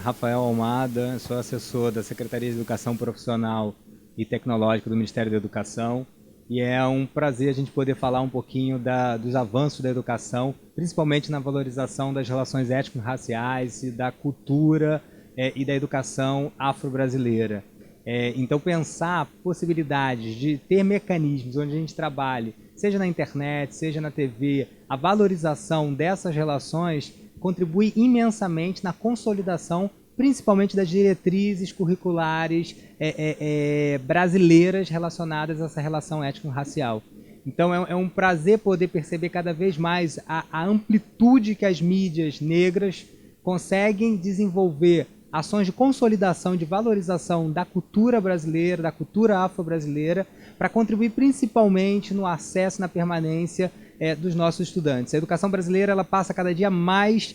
Rafael Almada, sou assessor da Secretaria de Educação Profissional e Tecnológica do Ministério da Educação, e é um prazer a gente poder falar um pouquinho dos avanços da educação, principalmente na valorização das relações étnico-raciais e da cultura e da educação afro-brasileira. Então pensar possibilidades de ter mecanismos onde a gente trabalhe, seja na internet, seja na TV, a valorização dessas relações contribui imensamente na consolidação, principalmente das diretrizes curriculares brasileiras relacionadas a essa relação étnico-racial. Então é um prazer poder perceber cada vez mais a amplitude que as mídias negras conseguem desenvolver ações de consolidação, de valorização da cultura brasileira, da cultura afro-brasileira, para contribuir principalmente no acesso, na permanência dos nossos estudantes. A educação brasileira ela passa cada dia mais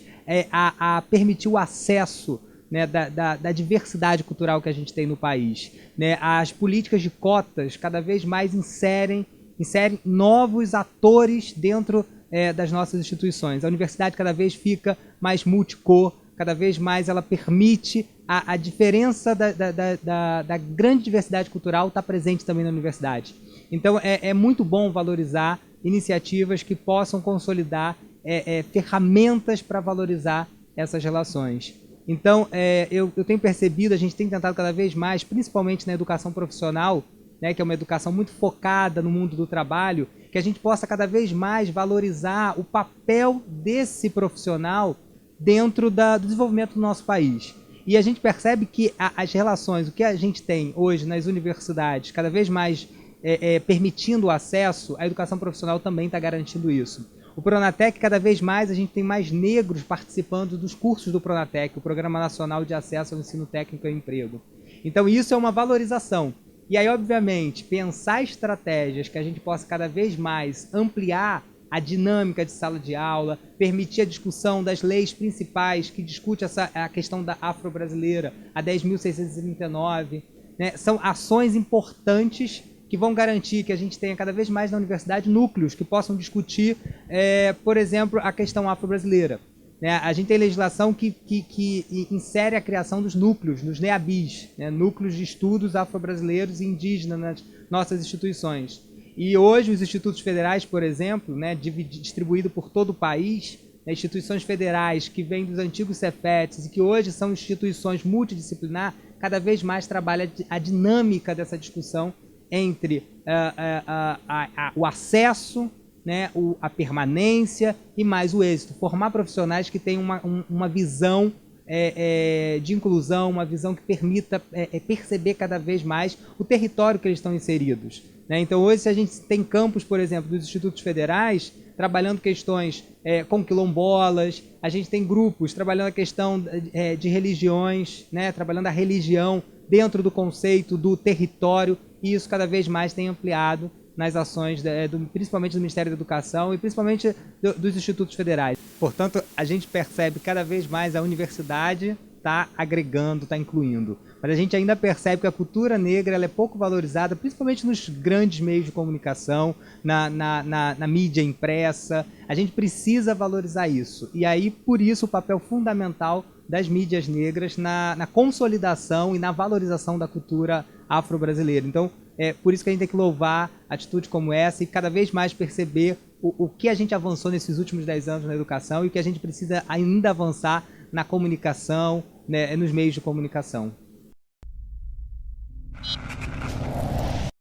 a permitir o acesso, né, da diversidade cultural que a gente tem no país. Né? As políticas de cotas cada vez mais inserem novos atores dentro das nossas instituições. A universidade cada vez fica mais multicor, cada vez mais ela permite a diferença da grande diversidade cultural estar presente também na universidade. Então é muito bom valorizar iniciativas que possam consolidar ferramentas para valorizar essas relações. Então eu tenho percebido, a gente tem tentado cada vez mais, principalmente na educação profissional, né, que é uma educação muito focada no mundo do trabalho, que a gente possa cada vez mais valorizar o papel desse profissional dentro do desenvolvimento do nosso país. E a gente percebe que as relações, o que a gente tem hoje nas universidades, cada vez mais permitindo o acesso, a educação profissional também está garantindo isso. O Pronatec, cada vez mais, a gente tem mais negros participando dos cursos do Pronatec, o Programa Nacional de Acesso ao Ensino Técnico e Emprego. Então isso é uma valorização. E aí, obviamente, pensar estratégias que a gente possa cada vez mais ampliar a dinâmica de sala de aula, permitir a discussão das leis principais que discute a questão da afro-brasileira, a 10.639, né? São ações importantes que vão garantir que a gente tenha cada vez mais na universidade núcleos que possam discutir, por exemplo, a questão afro-brasileira. Né? A gente tem legislação que insere a criação dos núcleos, nos NEABIs, né? Núcleos de Estudos Afro-Brasileiros e Indígenas nas nossas instituições. E hoje os institutos federais, por exemplo, né, distribuído por todo o país, né, instituições federais que vêm dos antigos Cefetes e que hoje são instituições multidisciplinar, cada vez mais trabalha a dinâmica dessa discussão entre o acesso, né, a permanência e mais o êxito. Formar profissionais que tenham uma visão de inclusão, uma visão que permita perceber cada vez mais o território que eles estão inseridos. Né? Então hoje, se a gente tem campos, por exemplo, dos institutos federais, trabalhando questões com quilombolas, a gente tem grupos trabalhando a questão de religiões, né? Trabalhando a religião dentro do conceito do território, e isso cada vez mais tem ampliado nas ações, principalmente do Ministério da Educação e principalmente dos institutos federais. Portanto, a gente percebe cada vez mais a universidade está agregando, está incluindo. Mas a gente ainda percebe que a cultura negra ela é pouco valorizada, principalmente nos grandes meios de comunicação, na mídia impressa. A gente precisa valorizar isso. E aí, por isso, o papel fundamental das mídias negras na consolidação e na valorização da cultura afro-brasileira. Então, é por isso que a gente tem que louvar atitudes como essa e cada vez mais perceber o que a gente avançou nesses últimos 10 anos na educação e o que a gente precisa ainda avançar na comunicação, né, nos meios de comunicação.